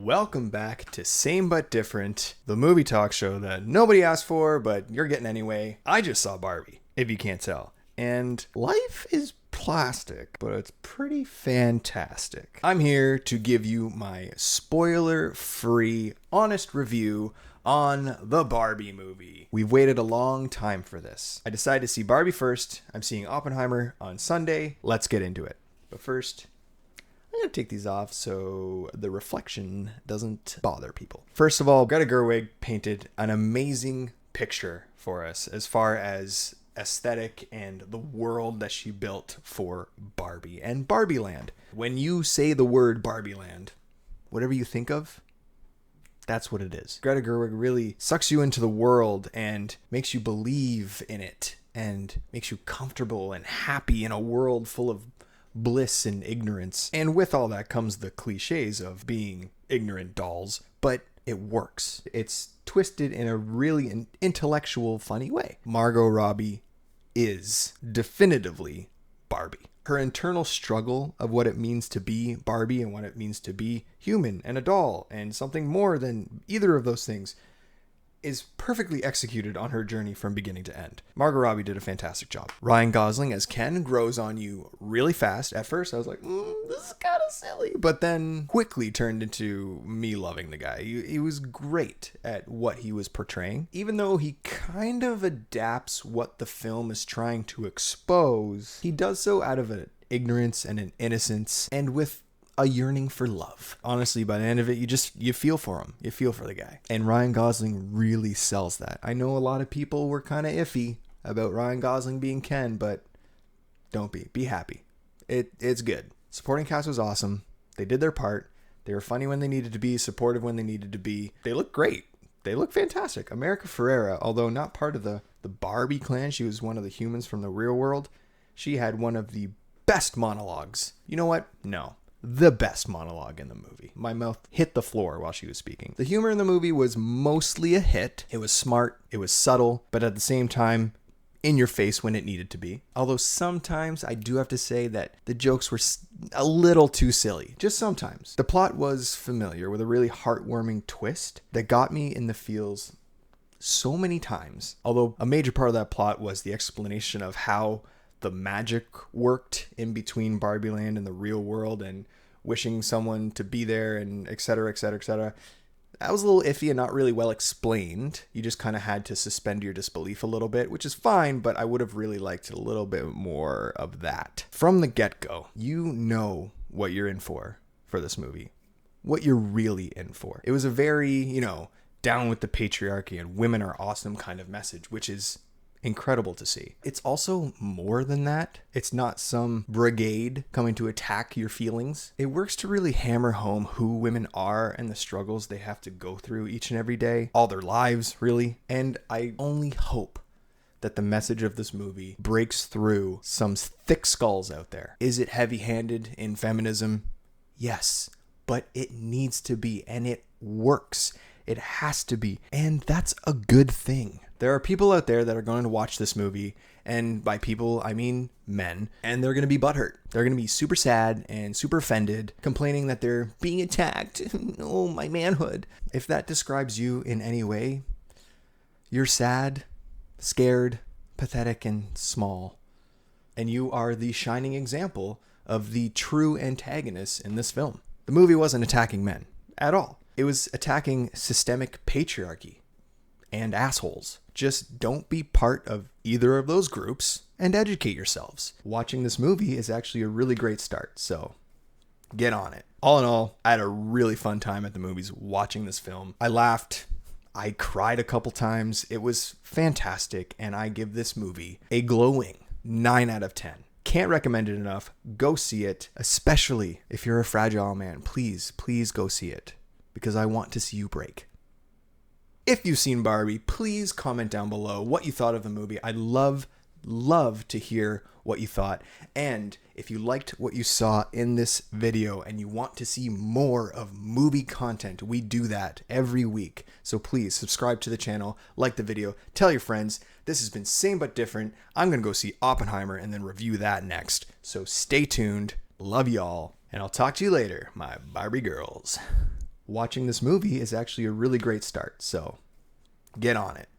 Welcome back to Same But Different, the movie talk show that nobody asked for, but you're getting anyway. I just saw Barbie, if you can't tell. And life is plastic, but it's pretty fantastic. I'm here to give you my spoiler-free, honest review on the Barbie movie. We've waited a long time for this. I decided to see Barbie first. I'm seeing Oppenheimer on Sunday. Let's get into it. But first, I'm going to take these off so the reflection doesn't bother people. First of all, Greta Gerwig painted an amazing picture for us as far as aesthetic and the world that she built for Barbie and Barbie Land. When you say the word Barbie Land, whatever you think of, that's what it is. Greta Gerwig really sucks you into the world and makes you believe in it and makes you comfortable and happy in a world full of bliss and ignorance. And with all that comes the cliches of being ignorant dolls, but it works. It's twisted in a really intellectual, funny way. Margot Robbie is definitively Barbie. Her internal struggle of what it means to be Barbie and what it means to be human and a doll and something more than either of those things is perfectly executed on her journey from beginning to end. Margot Robbie did a fantastic job. Ryan Gosling as Ken grows on you really fast. At first, I was like, this is kind of silly. But then quickly turned into me loving the guy. He was great at what he was portraying. Even though he kind of adapts what the film is trying to expose, he does so out of an ignorance and an innocence and with a yearning for love. Honestly, by the end of it, you feel for him. You feel for the guy. And Ryan Gosling really sells that. I know a lot of people were kind of iffy about Ryan Gosling being Ken, but don't be. Be happy. It's good. Supporting cast was awesome. They did their part. They were funny when they needed to be, supportive when they needed to be. They look great. They look fantastic. America Ferrera, although not part of the Barbie clan, she was one of the humans from the real world. She had one of the best monologues. You know what? No. The best monologue in the movie. My mouth hit the floor while she was speaking. The humor in the movie was mostly a hit. It was smart, it was subtle, but at the same time, in your face when it needed to be. Although sometimes I do have to say that the jokes were a little too silly. Just sometimes. The plot was familiar with a really heartwarming twist that got me in the feels so many times. Although a major part of that plot was the explanation of how the magic worked in between Barbie Land and the real world and wishing someone to be there and et cetera, et cetera, et cetera. That was a little iffy and not really well explained. You just kind of had to suspend your disbelief a little bit, which is fine, but I would have really liked a little bit more of that. From the get-go, you know what you're in for this movie. What you're really in for. It was a very, down with the patriarchy and women are awesome kind of message, which is incredible to see. It's also more than that. It's not some brigade coming to attack your feelings. It works to really hammer home who women are and the struggles they have to go through each and every day, all their lives, really. And I only hope that the message of this movie breaks through some thick skulls out there. Is it heavy-handed in feminism? Yes, but it needs to be, and it works. It has to be, and that's a good thing. There are people out there that are going to watch this movie, and by people, I mean men, and they're going to be butthurt. They're going to be super sad and super offended, complaining that they're being attacked. Oh, my manhood. If that describes you in any way, you're sad, scared, pathetic, and small. And you are the shining example of the true antagonist in this film. The movie wasn't attacking men at all. It was attacking systemic patriarchy and assholes. Just don't be part of either of those groups and educate yourselves. Watching this movie is actually a really great start, so get on it. All in all, I had a really fun time at the movies watching this film. I laughed. I cried a couple times. It was fantastic, and I give this movie a glowing 9 out of 10. Can't recommend it enough. Go see it, especially if you're a fragile man. Please, please go see it, because I want to see you break. If you've seen Barbie, please comment down below what you thought of the movie. I'd love to hear what you thought. And if you liked what you saw in this video and you want to see more of movie content, we do that every week. So please subscribe to the channel, like the video, tell your friends. This has been Same But Different. I'm going to go see Oppenheimer and then review that next. So stay tuned. Love y'all. And I'll talk to you later, my Barbie girls. watching this movie is actually a really great start. So get on it.